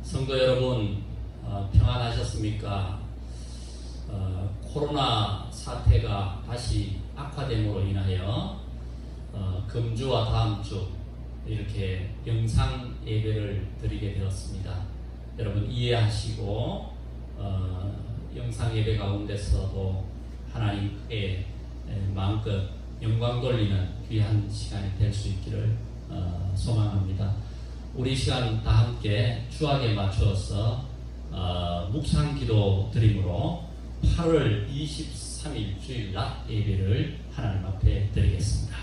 성도 여러분, 평안하셨습니까? 코로나 사태가 다시 악화됨으로 인하여 금주와 다음 주 이렇게 영상 예배를 드리게 되었습니다. 여러분 이해하시고 영상 예배 가운데서도 하나님께 마음껏 영광 돌리는 귀한 시간이 될 수 있기를 소망합니다. 우리 시간 다 함께 주악에 맞추어서 묵상 기도 드림으로 8월 23일 주일 낮 예배를 하나님 앞에 드리겠습니다.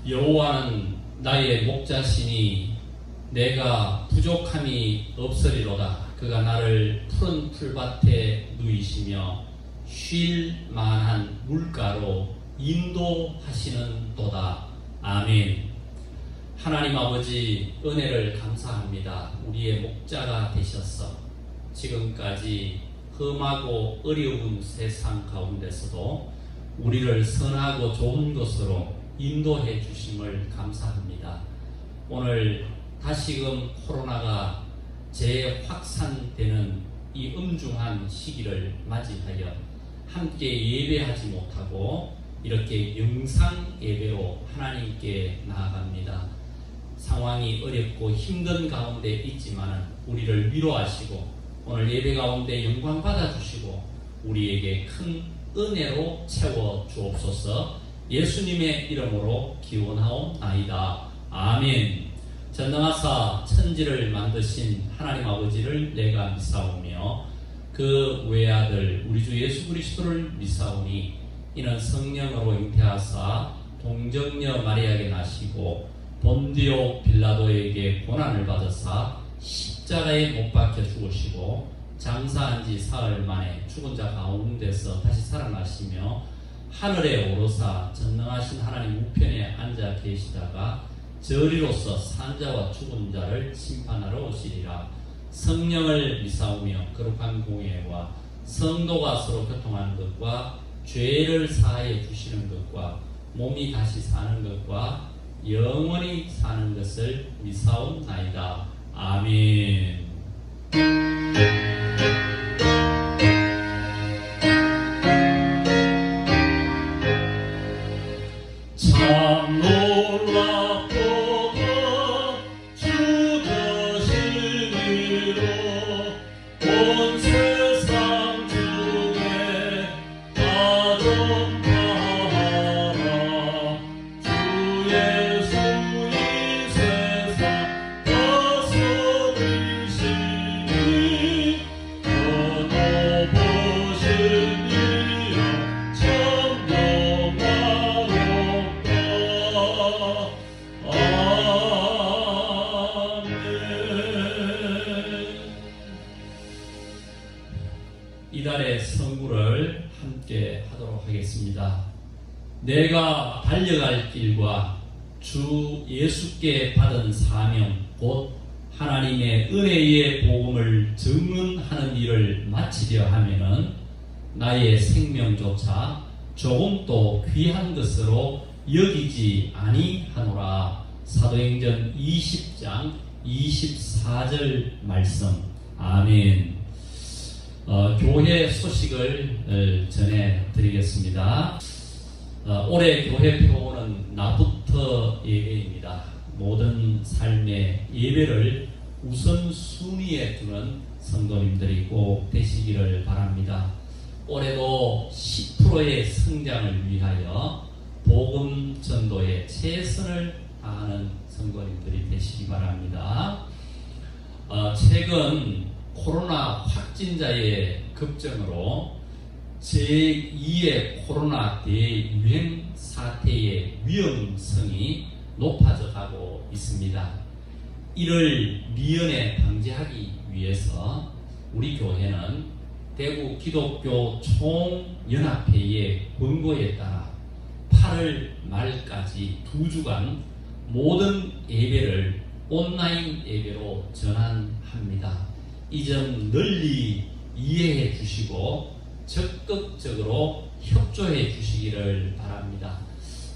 여호와는 나의 목자시니 내가 부족함이 없으리로다. 그가 나를 푸른 풀밭에 누이시며 쉴 만한 물가로 인도하시는도다. 아멘. 하나님 아버지 은혜를 감사합니다. 우리의 목자가 되셔서 지금까지 험하고 어려운 세상 가운데서도 우리를 선하고 좋은 것으로 인도해 주심을 감사합니다. 오늘 다시금 코로나가 재확산되는 이 엄중한 시기를 맞이하여 함께 예배하지 못하고 이렇게 영상 예배로 하나님께 나아갑니다. 상황이 어렵고 힘든 가운데 있지만 우리를 위로하시고 오늘 예배 가운데 영광 받아주시고 우리에게 큰 은혜로 채워 주옵소서. 예수님의 이름으로 기원하옵나이다. 아멘. 전능하사 천지를 만드신 하나님 아버지를 내가 믿사오며 그 외아들 우리 주 예수 그리스도를 믿사오니 이는 성령으로 잉태하사 동정녀 마리아에게 나시고 본디오 빌라도에게 고난을 받으사 십자가에 못 박혀 죽으시고 장사한 지 사흘 만에 죽은 자 가운데서 다시 살아나시며 하늘에 오르사 전능하신 하나님 우편에 앉아 계시다가 저리로서 산자와 죽은 자를 심판하러 오시리라. 성령을 믿사오며 거룩한 공예와 성도가 서로 교통하는 것과 죄를 사하여 주시는 것과 몸이 다시 사는 것과 영원히 사는 것을 믿사옵나이다. 아멘. 참 놀랍도다 주 되시니로 온 세상 중에 가정하라. 주 예수 이 세상 다스리시니 얻어보시니라. 이달의 성구를 함께 하도록 하겠습니다. 내가 달려갈 길과 주 예수께 받은 사명 곧 하나님의 은혜의 복음을 증언하는 일을 마치려 하면은 나의 생명조차 조금도 귀한 것으로 여기지 아니하노라. 사도행전 20장 24절 말씀. 아멘. 교회 소식을 전해드리겠습니다. 올해 교회 표어는 나부터 예배입니다. 모든 삶의 예배를 우선순위에 두는 성도님들이 꼭 되시기를 바랍니다. 올해도 10%의 성장을 위하여 복음 전도에 최선을 다하는 성도님들이 되시기 바랍니다. 최근 코로나 확진자의 급증으로 제2의 코로나 대유행 사태의 위험성이 높아져 가고 있습니다. 이를 미연에 방지하기 위해서 우리 교회는 대구 기독교 총연합회의 권고에 따라 8월 말까지 2주간 모든 예배를 온라인 예배로 전환합니다. 이 점 널리 이해해 주시고 적극적으로 협조해 주시기를 바랍니다.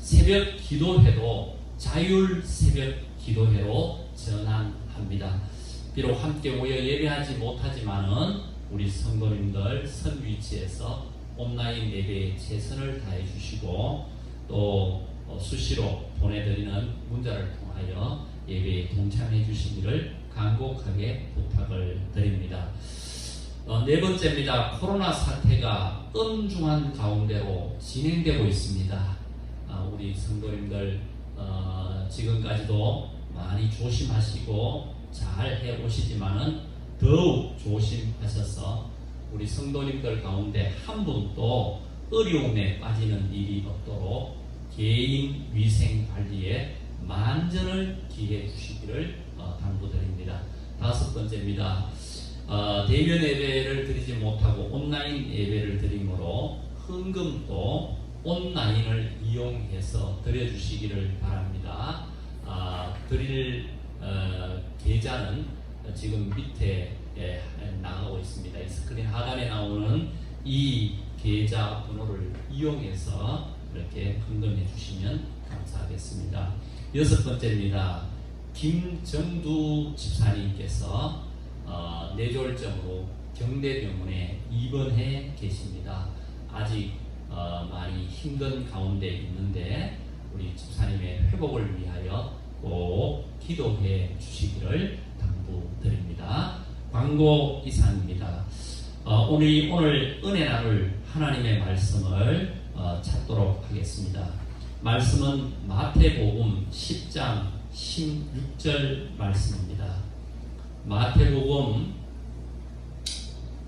새벽 기도회도 자율 새벽 기도회로 전환합니다. 비록 함께 모여 예배하지 못하지만은 우리 성도님들 선 위치에서 온라인 예배에 최선을 다해 주시고 또 수시로 보내드리는 문자를 통하여 예배에 동참해 주시기를 간곡하게 부탁을 드립니다. 네 번째입니다. 코로나 사태가 엄중한 가운데로 진행되고 있습니다. 우리 성도님들 지금까지도 많이 조심하시고 잘 해오시지만은 더욱 조심하셔서 우리 성도님들 가운데 한 분도 어려움에 빠지는 일이 없도록 개인 위생 관리에 만전을 기해 주시기를 당부드립니다. 다섯 번째입니다. 대면 예배를 드리지 못하고 온라인 예배를 드림으로 헌금도 온라인을 이용해서 드려주시기를 바랍니다. 드릴 계좌는 지금 밑에 나가고 있습니다. 이 스크린 하단에 나오는 이 계좌 번호를 이용해서 이렇게 헌금해 주시면 감사하겠습니다. 여섯 번째입니다. 김정두 집사님께서 뇌졸중으로 경대병원에 입원해 계십니다. 아직 많이 힘든 가운데 있는데 우리 집사님의 회복을 위하여 꼭 기도해 주시기를 당부드립니다. 광고 이상입니다. 오늘 은혜 나눌 하나님의 말씀을 찾도록 하겠습니다. 말씀은 마태복음 10장 16절 말씀입니다. 마태복음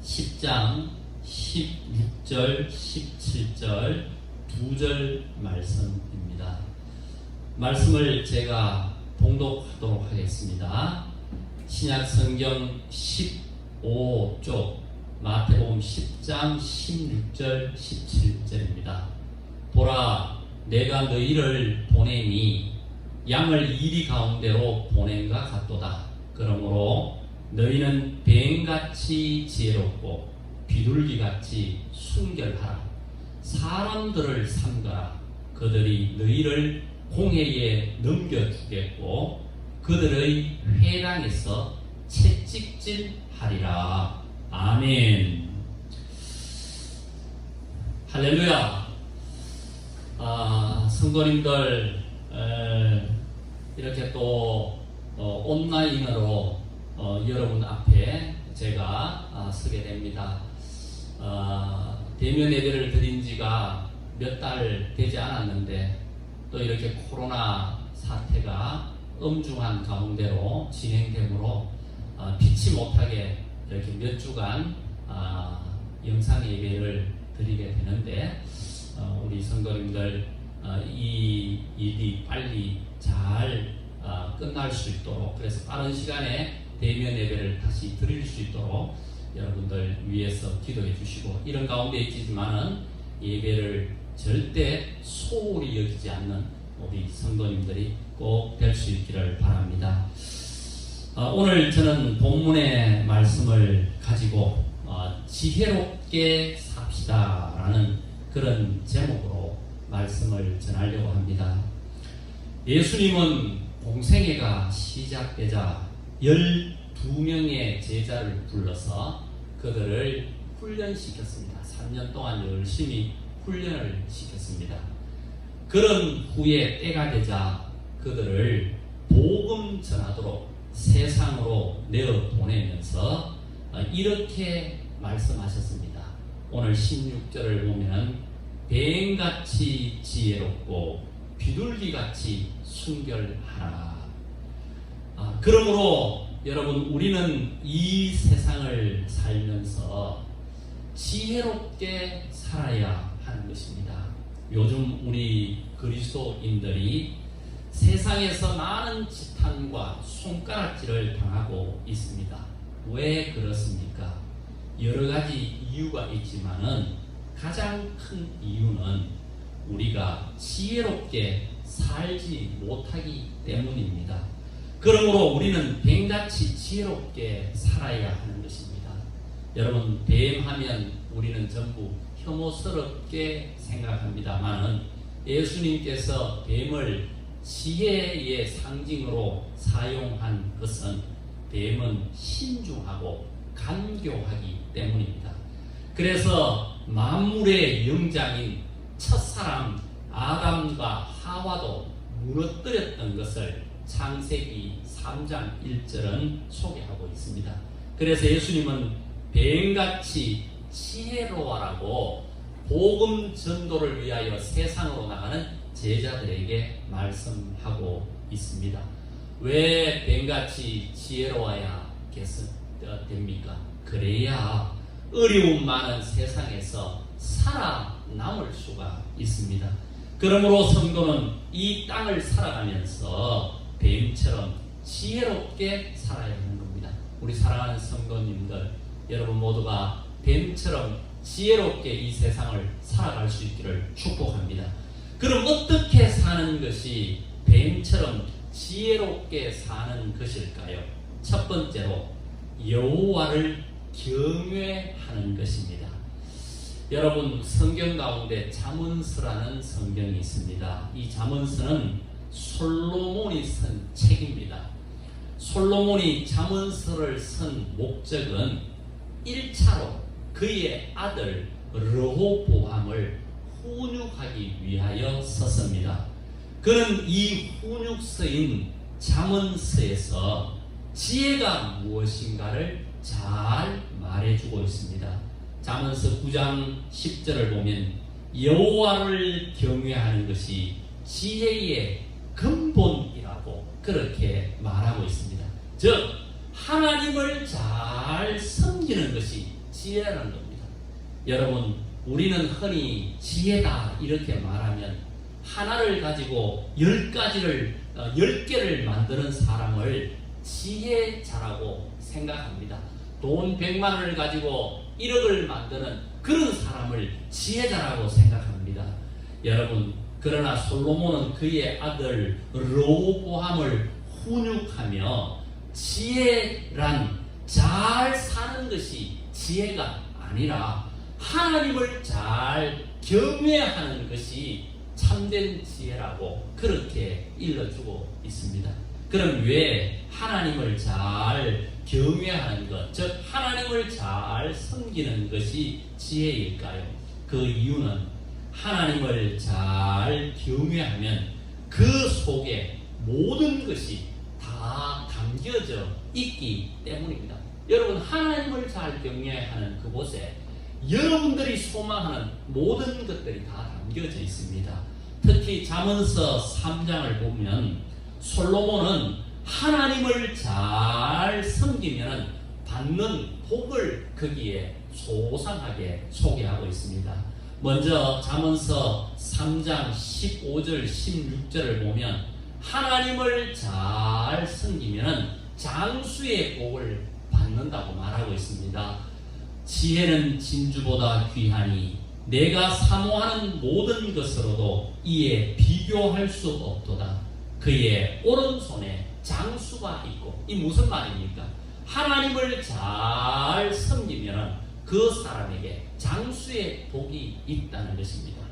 10장 16절 17절 2절 말씀입니다. 말씀을 제가 봉독하도록 하겠습니다. 신약성경 15쪽 마태복음 10장 16절 17절입니다. 보라 내가 너희를 보내니 양을 이리 가운데로 보낸가 같도다. 그러므로 너희는 뱀같이 지혜롭고 비둘기같이 순결하라. 사람들을 삼가라. 그들이 너희를 공회에 넘겨주겠고 그들의 회당에서 채찍질하리라. 아멘. 할렐루야. 성도님들 이렇게 또 온라인으로 여러분 앞에 제가 서게 됩니다. 대면 예배를 드린 지가 몇 달 되지 않았는데 또 이렇게 코로나 사태가 엄중한 가운데로 진행되므로 피치 못하게 이렇게 몇 주간 영상 예배를 드리게 되는데 우리 성도님들 이 일이 빨리 잘 끝날 수 있도록 그래서 빠른 시간에 대면 예배를 다시 드릴 수 있도록 여러분들 위해서 기도해 주시고 이런 가운데 있지만은 예배를 절대 소홀히 여기지 않는 우리 성도님들이 꼭 될 수 있기를 바랍니다. 오늘 저는 본문의 말씀을 가지고 지혜롭게 삽시다 라는 그런 제목으로 말씀을 전하려고 합니다. 예수님은 공생애가 시작되자 12명의 제자를 불러서 그들을 훈련시켰습니다. 3년 동안 열심히 훈련을 시켰습니다. 그런 후에 때가 되자 그들을 복음 전하도록 세상으로 내어 보내면서 이렇게 말씀하셨습니다. 오늘 16절을 보면 뱀같이 지혜롭고 비둘기같이 순결하라. 그러므로 여러분 우리는 이 세상을 살면서 지혜롭게 살아야 하는 것입니다. 요즘 우리 그리스도인들이 세상에서 많은 지탄과 손가락질을 당하고 있습니다. 왜 그렇습니까? 여러 가지 이유가 있지만은 가장 큰 이유는 우리가 지혜롭게 살지 못하기 때문입니다. 그러므로 우리는 뱀같이 지혜롭게 살아야 하는 것입니다. 여러분, 뱀하면 우리는 전부 혐오스럽게 생각합니다만은 예수님께서 뱀을 지혜의 상징으로 사용한 것은 뱀은 신중하고 간교하기 때문입니다. 그래서 만물의 영장인 첫사람 아담과 하와도 무너뜨렸던 것을 창세기 3장 1절은 소개하고 있습니다. 그래서 예수님은 뱀같이 지혜로워라고 복음 전도를 위하여 세상으로 나가는 제자들에게 말씀하고 있습니다. 왜 뱀같이 지혜로워야 됩니까? 그래야 어려움 많은 세상에서 살아남을 수가 있습니다. 그러므로 성도는 이 땅을 살아가면서 뱀처럼 지혜롭게 살아야 하는 겁니다. 우리 사랑하는 성도님들, 여러분 모두가 뱀처럼 지혜롭게 이 세상을 살아갈 수 있기를 축복합니다. 그럼 어떻게 사는 것이 뱀처럼 지혜롭게 사는 것일까요? 첫 번째로 여호와를 경외하는 것입니다. 여러분, 성경 가운데 잠언서라는 성경이 있습니다. 이 잠언서는 솔로몬이 쓴 책입니다. 솔로몬이 잠언서를 쓴 목적은 1차로 그의 아들 르호보암을 훈육하기 위하여 썼습니다. 그는 이 훈육서인 잠언서에서 지혜가 무엇인가를 잘 말해주고 있습니다. 잠언서 9장 10절을 보면 여호와를 경외하는 것이 지혜의 근본이라고 그렇게 말하고 있습니다. 즉 하나님을 잘 섬기는 것이 지혜라는 겁니다. 여러분, 우리는 흔히 지혜다 이렇게 말하면 하나를 가지고 10개를 만드는 사람을 지혜자라고 생각합니다. 돈 100만 원을 가지고 1억을 만드는 그런 사람을 지혜자라고 생각합니다. 여러분, 그러나 솔로몬은 그의 아들 르호보암을 훈육하며 지혜란 잘 사는 것이 지혜가 아니라 하나님을 잘 경외하는 것이 참된 지혜라고 그렇게 일러주고 있습니다. 그럼 왜 하나님을 잘 경외하는 것, 즉 하나님을 잘 섬기는 것이 지혜일까요? 그 이유는 하나님을 잘 경외하면 그 속에 모든 것이 다 담겨져 있기 때문입니다. 여러분, 하나님을 잘 경외하는 그곳에 여러분들이 소망하는 모든 것들이 다 담겨져 있습니다. 특히 잠언서 3장을 보면 솔로몬은 하나님을 잘 섬기면 받는 복을 거기에 소상하게 소개하고 있습니다. 먼저 잠언서 3장 15절 16절을 보면 하나님을 잘 섬기면 장수의 복을 받는다고 말하고 있습니다. 지혜는 진주보다 귀하니 내가 사모하는 모든 것으로도 이에 비교할 수 없도다. 그의 오른손에 장수가 있고, 이 무슨 말입니까? 하나님을 잘 섬기면 그 사람에게 장수의 복이 있다는 것입니다.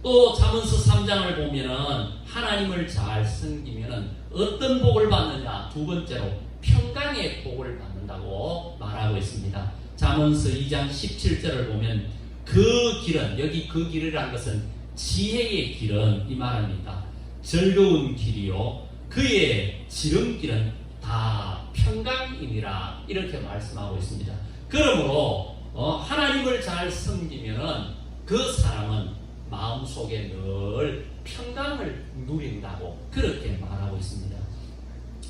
또 잠언서 3장을 보면은 하나님을 잘 섬기면 어떤 복을 받느냐? 두 번째로 평강의 복을 받는다고 말하고 있습니다. 잠언서 2장 17절을 보면 그 길은, 여기 그 길이라는 것은 지혜의 길은 이 말입니다. 즐거운 길이요 그의 지름길은 다 평강이니라 이렇게 말씀하고 있습니다. 그러므로 하나님을 잘 섬기면은 그 사람은 마음속에 늘 평강을 누린다고 그렇게 말하고 있습니다.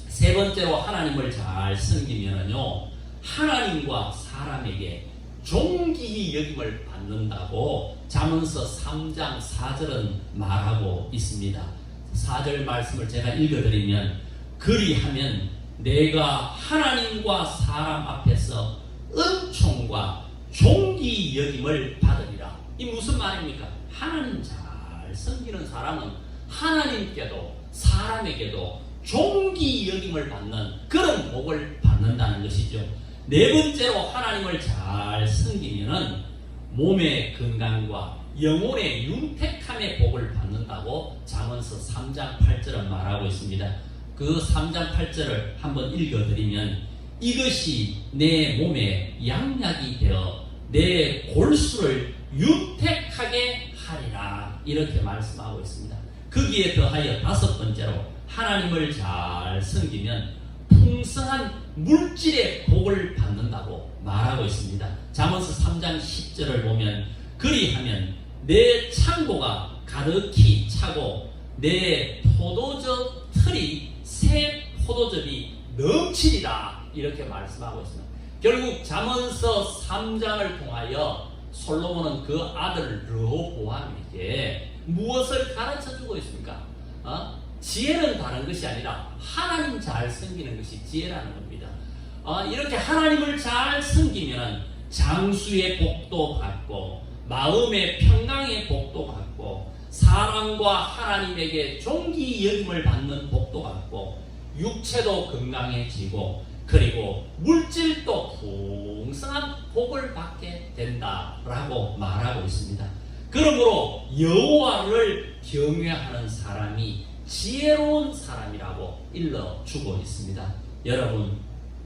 세 번째로 하나님을 잘 섬기면은요 하나님과 사람에게 존귀히 여김을 받는다고 잠언서 3장 4절은 말하고 있습니다. 4절 말씀을 제가 읽어드리면 그리하면 내가 하나님과 사람 앞에서 은총과 존귀 여김을 받으리라. 이 무슨 말입니까? 하나님 잘 섬기는 사람은 하나님께도 사람에게도 존귀 여김을 받는 그런 복을 받는다는 것이죠. 네 번째로 하나님을 잘 섬기면은 몸의 건강과 영혼의 윤택함의 복을 받는다고 잠언서 3장 8절은 말하고 있습니다. 그 3장 8절을 한번 읽어드리면 이것이 내 몸에 양약이 되어 내 골수를 윤택하게 하리라 이렇게 말씀하고 있습니다. 거기에 더하여 다섯 번째로 하나님을 잘 섬기면 풍성한 물질의 복을 받는다고 말하고 있습니다. 잠언서 3장 10절을 보면 그리하면 내 창고가 가득히 차고 내 포도즙 틀이 새 포도즙이 넘치리라 이렇게 말씀하고 있습니다. 결국 잠언서 3장을 통하여 솔로몬은 그 아들 르호보암에게 무엇을 가르쳐주고 있습니까? 지혜는 다른 것이 아니라 하나님 잘 섬기는 것이 지혜라는 겁니다. 이렇게 하나님을 잘 섬기면 장수의 복도 받고 마음의 평강의 복도 받고 사랑과 하나님에게 존귀 여김을 받는 복도 받고 육체도 건강해지고 그리고 물질도 풍성한 복을 받게 된다라고 말하고 있습니다. 그러므로 여호와를 경외하는 사람이 지혜로운 사람이라고 일러주고 있습니다. 여러분,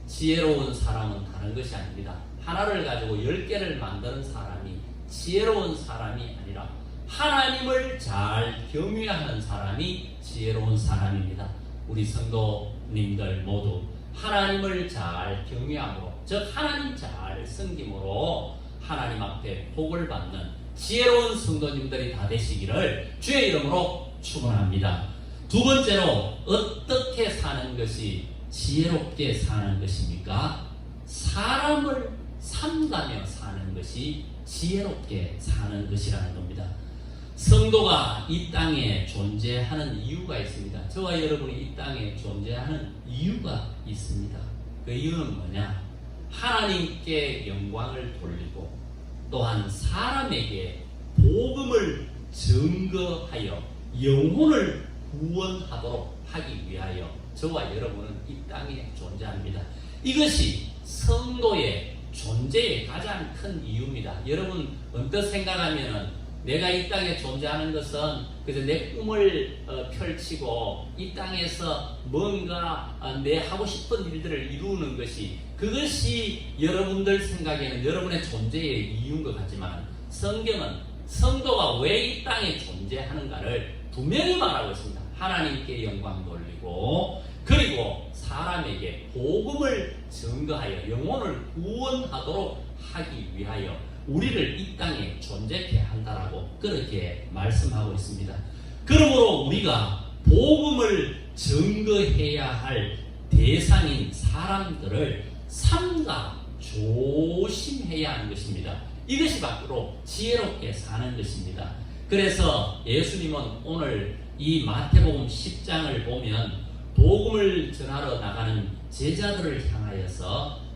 지혜로운 사람은 다른 것이 아닙니다. 하나를 가지고 10개를 만드는 사람이 지혜로운 사람이 아니라 하나님을 잘 경외하는 사람이 지혜로운 사람입니다. 우리 성도님들 모두 하나님을 잘 경외함으로, 즉 하나님 잘 섬김으로 하나님 앞에 복을 받는 지혜로운 성도님들이 다 되시기를 주의 이름으로 축원합니다. 두 번째로 어떻게 사는 것이 지혜롭게 사는 것입니까? 사람을 삼가며 사는 것이 지혜롭게 사는 것이라는 겁니다. 성도가 이 땅에 존재하는 이유가 있습니다. 저와 여러분이 이 땅에 존재하는 이유가 있습니다. 그 이유는 뭐냐? 하나님께 영광을 돌리고 또한 사람에게 복음을 증거하여 영혼을 구원하도록 하기 위하여 저와 여러분은 이 땅에 존재합니다. 이것이 성도의 존재의 가장 큰 이유입니다. 여러분 언뜻 생각하면은 내가 이 땅에 존재하는 것은 그래서 내 꿈을 펼치고 이 땅에서 뭔가 내 하고 싶은 일들을 이루는 것이 그것이 여러분들 생각에는 여러분의 존재의 이유인 것 같지만 성경은 성도가 왜 이 땅에 존재하는가를 분명히 말하고 있습니다. 하나님께 영광 돌리고 그리고 사람에게 복음을 증거하여 영혼을 구원하도록 하기 위하여 우리를 이 땅에 존재케 한다라고 그렇게 말씀하고 있습니다. 그러므로 우리가 복음을 증거해야 할 대상인 사람들을 삼가 조심해야 하는 것입니다. 이것이 바로 지혜롭게 사는 것입니다. 그래서 예수님은 오늘 이 마태복음 10장을 보면 복음을 전하러 나가는 제자들을 향하여서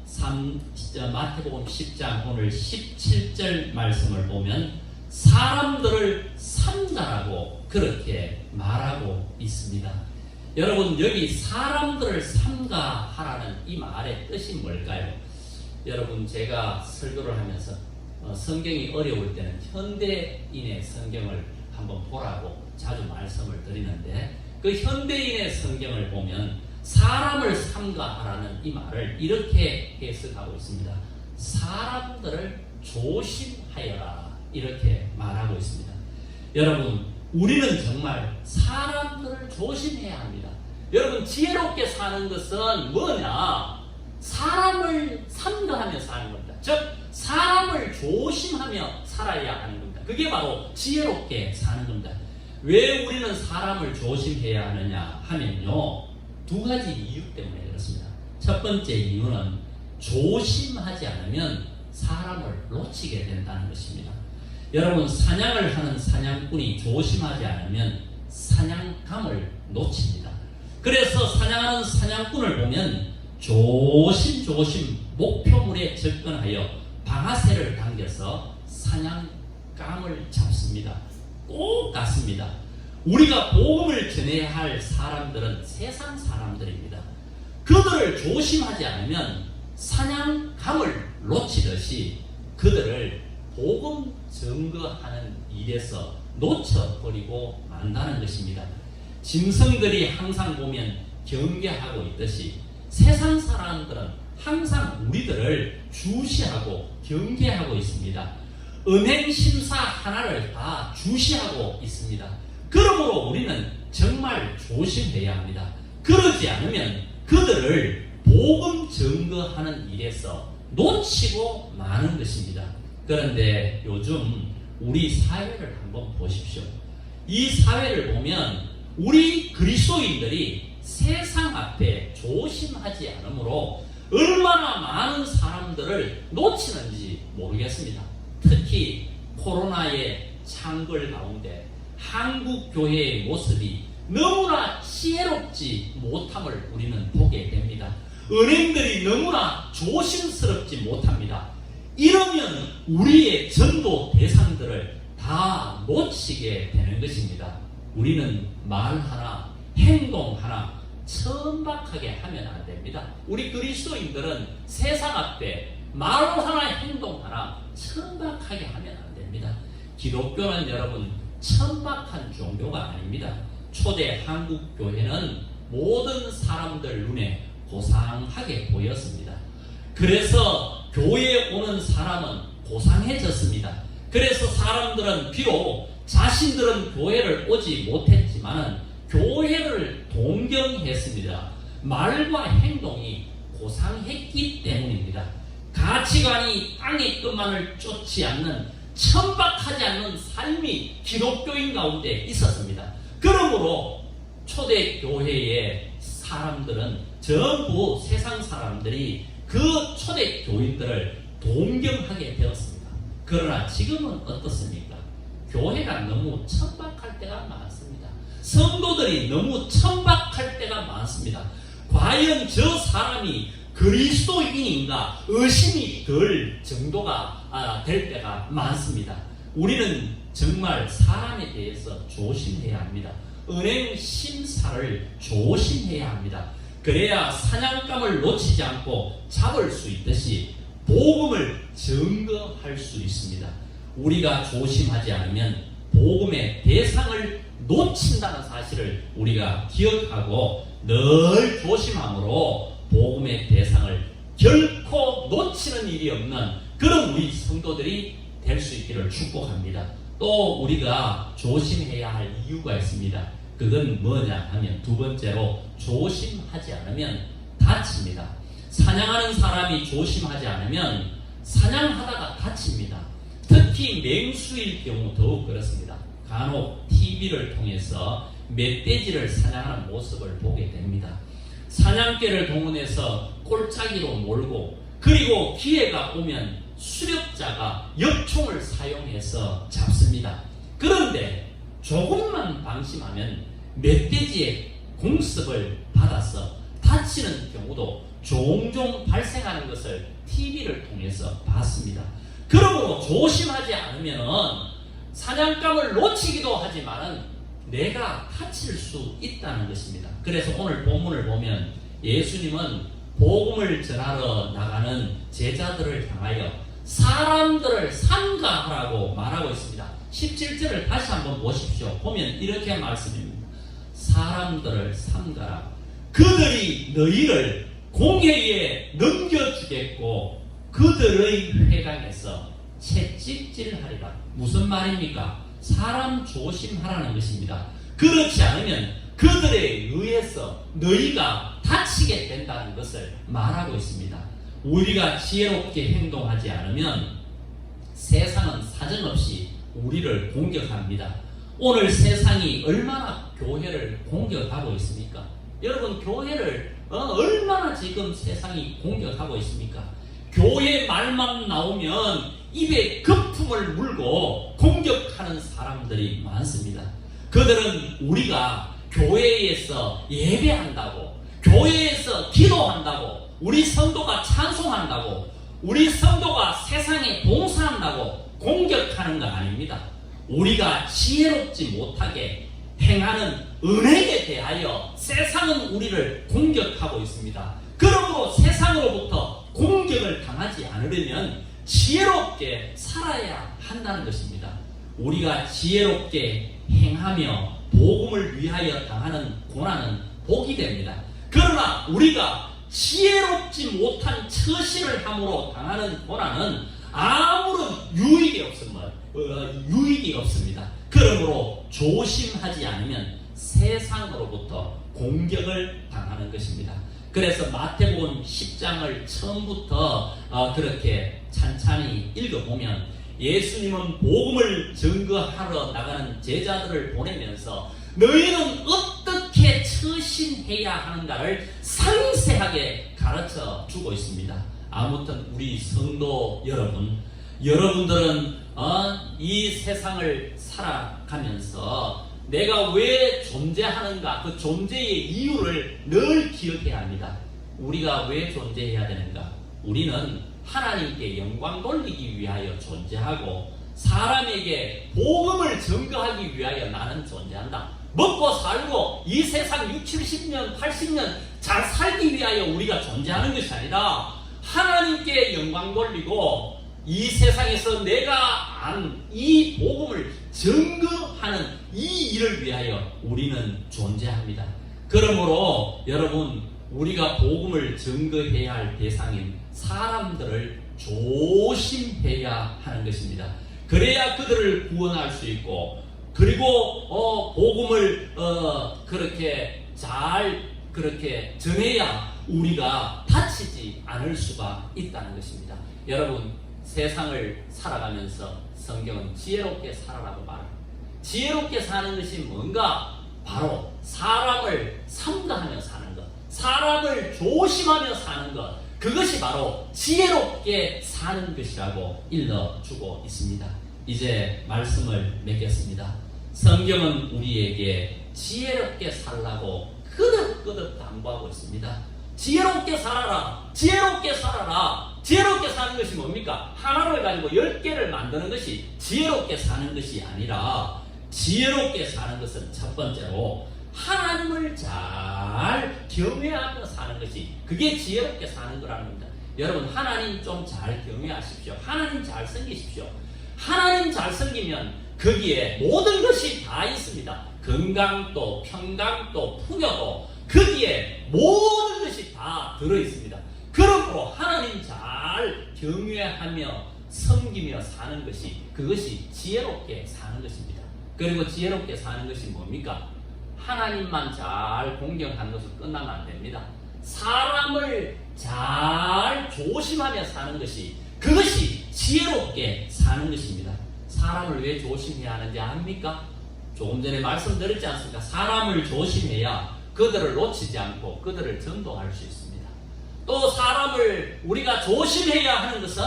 마태복음 10장 오늘 17절 말씀을 보면 사람들을 삼가라고 그렇게 말하고 있습니다. 여러분 여기 사람들을 삼가하라는 이 말의 뜻이 뭘까요? 여러분 제가 설교를 하면서 성경이 어려울 때는 현대인의 성경을 한번 보라고 자주 말씀을 드리는데 그 현대인의 성경을 보면 사람을 삼가하라는 이 말을 이렇게 해석하고 있습니다. 사람들을 조심하여라 이렇게 말하고 있습니다. 여러분 우리는 정말 사람들을 조심해야 합니다. 여러분 지혜롭게 사는 것은 뭐냐? 사람을 삼가하며 사는 겁니다. 즉 사람을 조심하며 살아야 하는 겁니다. 그게 바로 지혜롭게 사는 겁니다. 왜 우리는 사람을 조심해야 하느냐 하면요 두 가지 이유 때문에 그렇습니다. 첫 번째 이유는 조심하지 않으면 사람을 놓치게 된다는 것입니다. 여러분 사냥을 하는 사냥꾼이 조심하지 않으면 사냥감을 놓칩니다. 그래서 사냥하는 사냥꾼을 보면 조심조심 목표물에 접근하여 방아쇠를 당겨서 사냥감을 잡습니다. 꼭 같습니다. 우리가 복음을 전해야 할 사람들은 세상 사람들입니다. 그들을 조심하지 않으면 사냥감을 놓치듯이 그들을 복음 증거하는 일에서 놓쳐버리고 만다는 것입니다. 짐승들이 항상 보면 경계하고 있듯이 세상 사람들은 항상 우리들을 주시하고 경계하고 있습니다. 은행심사 하나를 다 주시하고 있습니다. 그러므로 우리는 정말 조심해야 합니다. 그러지 않으면 그들을 복음 증거하는 일에서 놓치고 마는 것입니다. 그런데 요즘 우리 사회를 한번 보십시오. 이 사회를 보면 우리 그리스도인들이 세상 앞에 조심하지 않으므로 얼마나 많은 사람들을 놓치는지 모르겠습니다. 특히 코로나의 창궐 가운데 한국 교회의 모습이 너무나 지혜롭지 못함을 우리는 보게 됩니다. 은행들이 너무나 조심스럽지 못합니다. 이러면 우리의 전도 대상들을 다 놓치게 되는 것입니다. 우리는 말 하나, 행동 하나 천박하게 하면 안 됩니다. 우리 그리스도인들은 세상 앞에 말 하나, 행동 하나 천박하게 하면 안 됩니다. 기독교는 여러분 천박한 종교가 아닙니다. 초대 한국 교회는 모든 사람들 눈에 고상하게 보였습니다. 그래서 교회에 오는 사람은 고상해졌습니다. 그래서 사람들은 비록 자신들은 교회를 오지 못했지만 교회를 동경했습니다. 말과 행동이 고상했기 때문입니다. 가치관이 땅의 끝만을 쫓지 않는 천박하지 않는 삶이 기독교인 가운데 있었습니다. 그러므로 초대교회의 사람들은 전부 세상 사람들이 그 초대교인들을 동경하게 되었습니다. 그러나 지금은 어떻습니까? 교회가 너무 천박할 때가 많습니다. 성도들이 너무 천박할 때가 많습니다. 과연 저 사람이 그리스도인인가 의심이 들 정도가 될 때가 많습니다. 우리는 정말 사람에 대해서 조심해야 합니다. 은행 심사를 조심해야 합니다. 그래야 사냥감을 놓치지 않고 잡을 수 있듯이 복음을 증거할 수 있습니다. 우리가 조심하지 않으면 복음의 대상을 놓친다는 사실을 우리가 기억하고 늘 조심함으로 복음의 대상을 결코 놓치는 일이 없는 그런 우리 성도들이 될 수 있기를 축복합니다. 또 우리가 조심해야 할 이유가 있습니다. 그건 뭐냐 하면 두 번째로 조심하지 않으면 다칩니다. 사냥하는 사람이 조심하지 않으면 사냥하다가 다칩니다. 특히 맹수일 경우 더욱 그렇습니다. 간혹 TV를 통해서 멧돼지를 사냥하는 모습을 보게 됩니다. 사냥개를 동원해서 꼴짜기로 몰고 그리고 기회가 오면 수렵자가 엽총을 사용해서 잡습니다. 그런데 조금만 방심하면 멧돼지의 공습을 받아서 다치는 경우도 종종 발생하는 것을 TV를 통해서 봤습니다. 그러므로 조심하지 않으면 사냥감을 놓치기도 하지만 내가 다칠 수 있다는 것입니다. 그래서 오늘 본문을 보면 예수님은 복음을 전하러 나가는 제자들을 향하여 사람들을 삼가하라고 말하고 있습니다. 17절을 다시 한번 보십시오. 보면 이렇게 말씀입니다. 사람들을 삼가라. 그들이 너희를 공회에 넘겨주겠고 그들의 회당에서 채찍질하리라. 무슨 말입니까? 사람 조심하라는 것입니다. 그렇지 않으면 그들에 의해서 너희가 다치게 된다는 것을 말하고 있습니다. 우리가 지혜롭게 행동하지 않으면 세상은 사정없이 우리를 공격합니다. 오늘 세상이 얼마나 교회를 공격하고 있습니까? 여러분 교회를 얼마나 지금 세상이 공격하고 있습니까? 교회 말만 나오면 입에 거품을 물고 공격하는 사람들이 많습니다. 그들은 우리가 교회에서 예배한다고, 교회에서 기도한다고, 우리 성도가 찬송한다고 우리 성도가 세상에 봉사한다고 공격하는 거 아닙니다. 우리가 지혜롭지 못하게 행하는 은행에 대하여 세상은 우리를 공격하고 있습니다. 그러므로 세상으로부터 공격을 당하지 않으려면 지혜롭게 살아야 한다는 것입니다. 우리가 지혜롭게 행하며 복음을 위하여 당하는 고난은 복이 됩니다. 그러나 우리가 지혜롭지 못한 처신을 함으로 당하는 고난은 아무런 유익이 없습니다. 그러므로 조심하지 않으면 세상으로부터 공격을 당하는 것입니다. 그래서 마태복음 10장을 처음부터 그렇게 찬찬히 읽어보면 예수님은 복음을 증거하러 나가는 제자들을 보내면서 너희는 어떻게 처신해야 하는가를 상세하게 가르쳐 주고 있습니다. 아무튼 우리 성도 여러분들은 이 세상을 살아가면서 내가 왜 존재하는가, 그 존재의 이유를 늘 기억해야 합니다. 우리가 왜 존재해야 되는가? 우리는 하나님께 영광 돌리기 위하여 존재하고 사람에게 복음을 증거하기 위하여 나는 존재한다. 먹고 살고 이 세상 60, 70년, 80년 잘 살기 위하여 우리가 존재하는 것이 아니라 하나님께 영광 돌리고 이 세상에서 내가 안 이 복음을 증거하는 이 일을 위하여 우리는 존재합니다. 그러므로 여러분, 우리가 복음을 증거해야 할 대상인 사람들을 조심해야 하는 것입니다. 그래야 그들을 구원할 수 있고, 그리고 복음을 그렇게 잘 그렇게 전해야 우리가 다치지 않을 수가 있다는 것입니다. 여러분, 세상을 살아가면서 성경은 지혜롭게 살아라고 말합니다. 지혜롭게 사는 것이 뭔가? 바로 사람을 삼가하며 사는 것, 사람을 조심하며 사는 것, 그것이 바로 지혜롭게 사는 것이라고 일러주고 있습니다. 이제 말씀을 맺겠습니다. 성경은 우리에게 지혜롭게 살라고 끄덕끄덕 당부하고 있습니다. 지혜롭게 살아라, 지혜롭게 살아라. 지혜롭게 사는 것이 뭡니까? 하나를 가지고 10개를 만드는 것이 지혜롭게 사는 것이 아니라, 지혜롭게 사는 것은 첫 번째로 하나님을 잘 경외하며 사는 것이, 그게 지혜롭게 사는 거라는 겁니다. 여러분, 하나님 좀 잘 경외하십시오. 하나님 잘 섬기십시오. 하나님 잘 섬기면 거기에 모든 것이 다 있습니다. 건강도, 평강도, 풍요도, 거기에 모든 것이 다 들어있습니다. 그러므로 하나님 잘 경외하며 섬기며 사는 것이, 그것이 지혜롭게 사는 것입니다. 그리고 지혜롭게 사는 것이 뭡니까? 하나님만 잘 공경하는 것으로 끝나면 안 됩니다. 사람을 잘 조심하며 사는 것이, 그것이 지혜롭게 사는 것입니다. 사람을 왜 조심해야 하는지 압니까? 조금 전에 말씀드렸지 않습니까? 사람을 조심해야 그들을 놓치지 않고 그들을 전도할 수 있습니다. 또 사람을 우리가 조심해야 하는 것은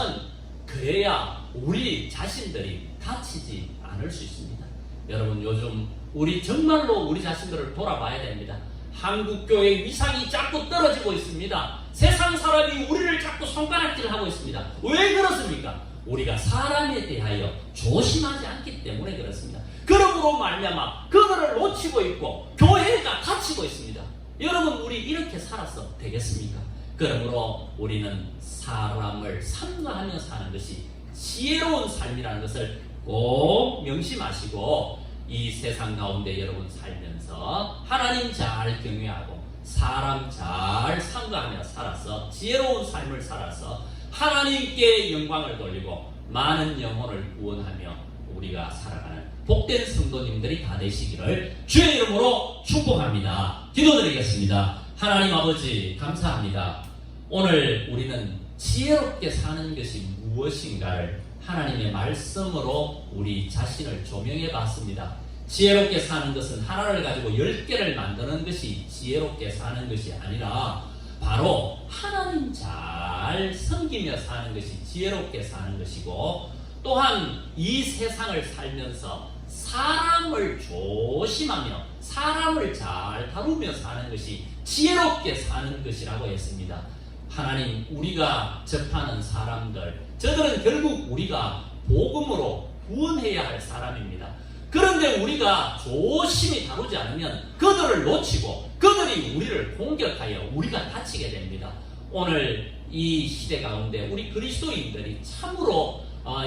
그래야 우리 자신들이 다치지 않을 수 있습니다. 여러분, 요즘 우리 정말로 우리 자신들을 돌아봐야 됩니다. 한국교회 위상이 자꾸 떨어지고 있습니다. 세상 사람이 우리를 자꾸 손가락질하고 있습니다. 왜 그렇습니까? 우리가 사람에 대하여 조심하지 않기 때문에 그렇습니다. 그러므로 말미암아 그들을 놓치고 있고 교회가 다치고 있습니다. 여러분, 우리 이렇게 살아서 되겠습니까? 그러므로 우리는 사람을 삼가하며 사는 것이 지혜로운 삶이라는 것을 꼭 명심하시고, 이 세상 가운데 여러분 살면서 하나님 잘 경외하고 사람 잘 삼가하며 살아서 지혜로운 삶을 살아서 하나님께 영광을 돌리고 많은 영혼을 구원하며 우리가 살아가는 복된 성도님들이 다 되시기를 주의 이름으로 축복합니다. 기도드리겠습니다. 하나님 아버지, 감사합니다. 오늘 우리는 지혜롭게 사는 것이 무엇인가를 하나님의 말씀으로 우리 자신을 조명해 봤습니다. 지혜롭게 사는 것은 하나를 가지고 10개를 만드는 것이 지혜롭게 사는 것이 아니라 바로 하나님 잘 섬기며 사는 것이 지혜롭게 사는 것이고, 또한 이 세상을 살면서 사람을 조심하며 사람을 잘 다루며 사는 것이 지혜롭게 사는 것이라고 했습니다. 하나님, 우리가 접하는 사람들, 저들은 결국 우리가 복음으로 구원해야 할 사람입니다. 그런데 우리가 조심히 다루지 않으면 그들을 놓치고 그들이 우리를 공격하여 우리가 다치게 됩니다. 오늘 이 시대 가운데 우리 그리스도인들이 참으로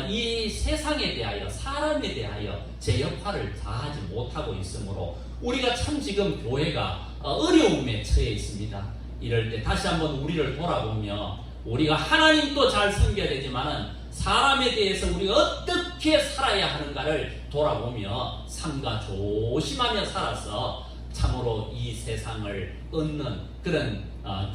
이 세상에 대하여, 사람에 대하여 제 역할을 다하지 못하고 있으므로 우리가 참 지금 교회가 어려움에 처해 있습니다. 이럴 때 다시 한번 우리를 돌아보며 우리가 하나님도 잘 섬겨야 되지만은 사람에 대해서 우리가 어떻게 살아야 하는가를 돌아보며 삼가 조심하며 살아서 참으로 이 세상을 얻는 그런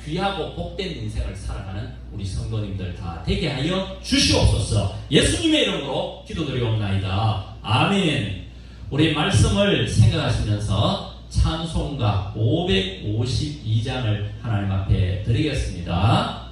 귀하고 복된 인생을 살아가는 우리 성도님들 다 되게 하여 주시옵소서. 예수님의 이름으로 기도드리옵나이다. 아멘. 우리 말씀을 생각하시면서 찬송가 552장을 하나님 앞에 드리겠습니다.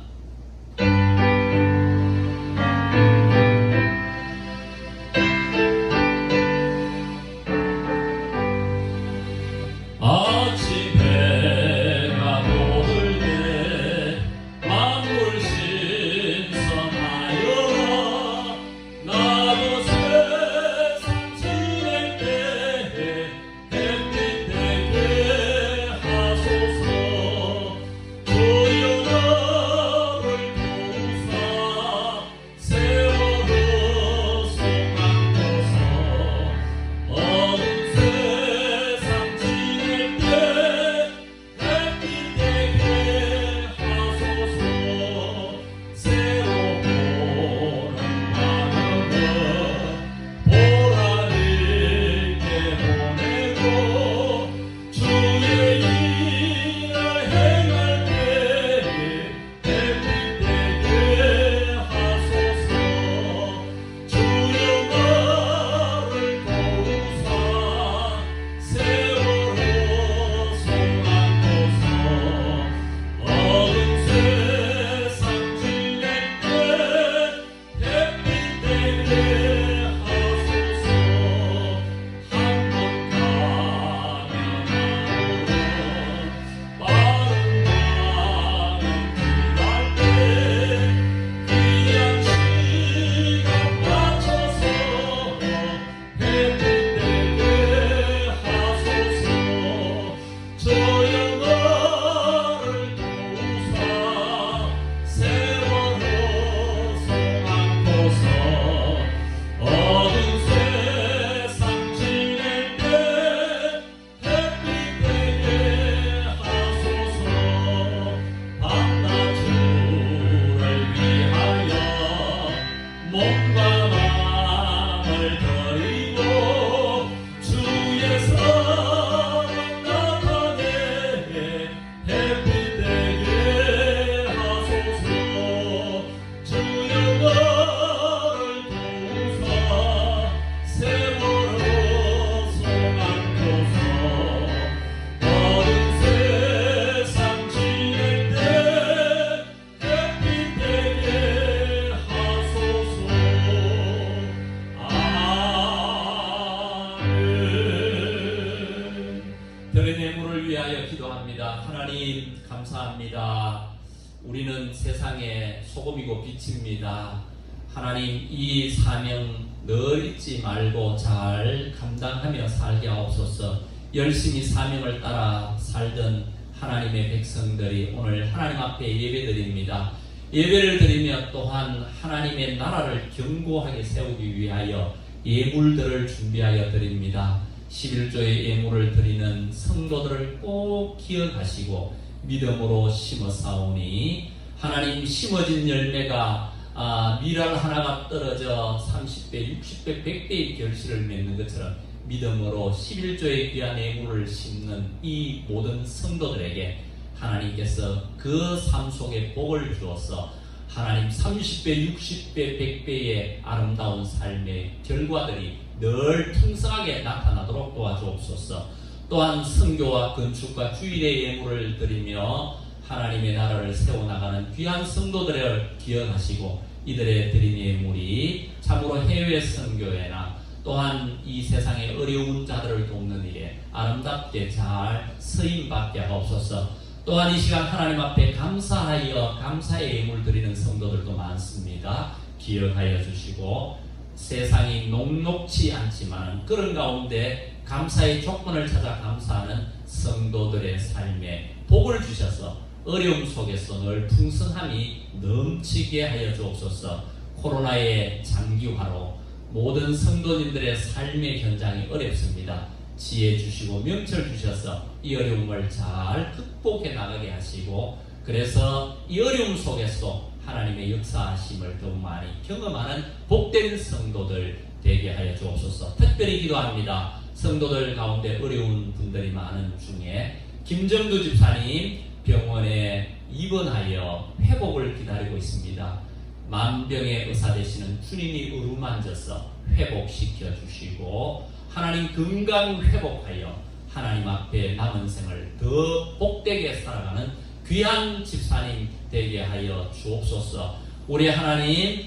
하나님 감사합니다. 우리는 세상의 소금이고 빛입니다. 하나님, 이 사명 늘 잊지 말고 잘 감당하며 살게 하옵소서. 열심히 사명을 따라 살던 하나님의 백성들이 오늘 하나님 앞에 예배드립니다. 예배를 드리며 또한 하나님의 나라를 견고하게 세우기 위하여 예물들을 준비하여 드립니다. 11조의 예물을 드리는 성도들을 꼭 기억하시고 믿음으로 심어싸우니 하나님, 심어진 열매가 밀알 하나가 떨어져 30배, 60배, 100배의 결실을 맺는 것처럼 믿음으로 11조의 귀한 예물을 심는 이 모든 성도들에게 하나님께서 그 삶 속에 복을 주어서 하나님 30배, 60배, 100배의 아름다운 삶의 결과들이 늘 풍성하게 나타나도록 도와주옵소서. 또한 선교와 건축과 주일의 예물을 드리며 하나님의 나라를 세워나가는 귀한 성도들을 기억하시고 이들의 드린 예물이 참으로 해외 선교회나 또한 이 세상의 어려운 자들을 돕는 일에 아름답게 잘 쓰임받게 하옵소서. 또한 이 시간 하나님 앞에 감사하여 감사의 예물 드리는 성도들도 많습니다. 기억하여 주시고 세상이 녹록지 않지만 그런 가운데 감사의 조건을 찾아 감사하는 성도들의 삶에 복을 주셔서 어려움 속에서 늘 풍성함이 넘치게 하여 주옵소서. 코로나의 장기화로 모든 성도님들의 삶의 현장이 어렵습니다. 지혜 주시고 명철 주셔서 이 어려움을 잘 극복해 나가게 하시고 그래서 이 어려움 속에서 하나님의 역사하심을 더욱 많이 경험하는 복된 성도들 되게 하여 주옵소서. 특별히 기도합니다. 성도들 가운데 어려운 분들이 많은 중에 김정두 집사님 병원에 입원하여 회복을 기다리고 있습니다. 만병의 의사 되시는 주님이 어루만져서 회복시켜 주시고 하나님 건강 회복하여 하나님 앞에 남은 생을 더 복되게 살아가는 귀한 집사님 되게 하여 주옵소서. 우리 하나님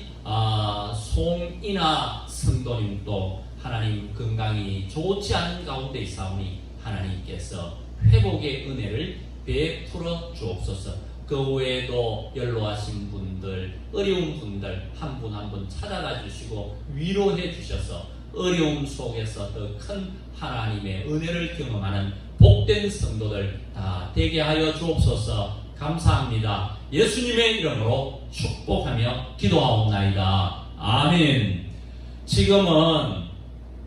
송이나 성도님도 하나님 건강이 좋지 않은 가운데 있사오니 하나님께서 회복의 은혜를 베풀어 주옵소서. 그 외에도 연로하신 분들, 어려운 분들 한 분 한 분 찾아가 주시고 위로해 주셔서 어려움 속에서 더 큰 하나님의 은혜를 경험하는 복된 성도들 다 되게 하여 주옵소서. 감사합니다. 예수님의 이름으로 축복하며 기도하옵나이다. 아멘. 지금은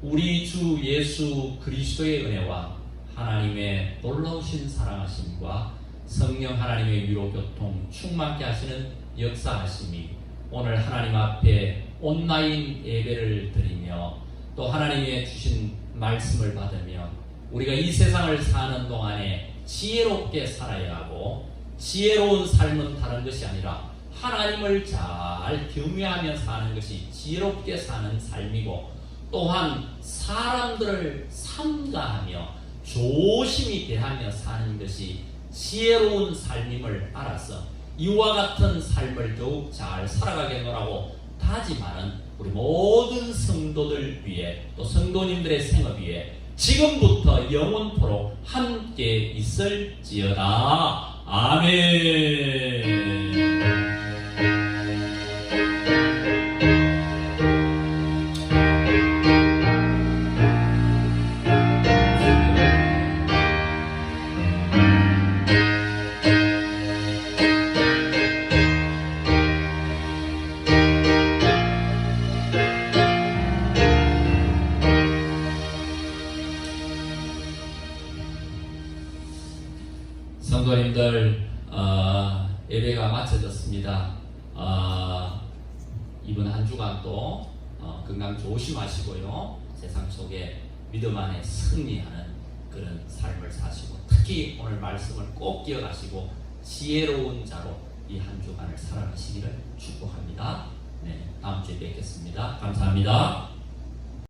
우리 주 예수 그리스도의 은혜와 하나님의 놀라우신 사랑하심과 성령 하나님의 위로 교통 충만케 하시는 역사하심이 오늘 하나님 앞에 온라인 예배를 드리며 또 하나님의 주신 말씀을 받으며 우리가 이 세상을 사는 동안에 지혜롭게 살아야 하고 지혜로운 삶은 다른 것이 아니라 하나님을 잘 경외하며 사는 것이 지혜롭게 사는 삶이고 또한 사람들을 삼가하며 조심히 대하며 사는 것이 지혜로운 삶임을 알아서 이와 같은 삶을 더욱 잘 살아가겠노라고 다짐하는 우리 모든 성도들 위해 또 성도님들의 생업 위해 지금부터 영원토록 함께 있을지어다. 아멘. 성도님들 예배가 마쳐졌습니다. 이번 한 주간 또 건강 조심하시고요. 세상 속에 믿음 안에 승리하는 그런 삶을 사시고 특히 오늘 말씀을 꼭 기억하시고 지혜로운 자로 이 한 주간을 살아가시기를 축복합니다. 네, 다음 주에 뵙겠습니다. 감사합니다.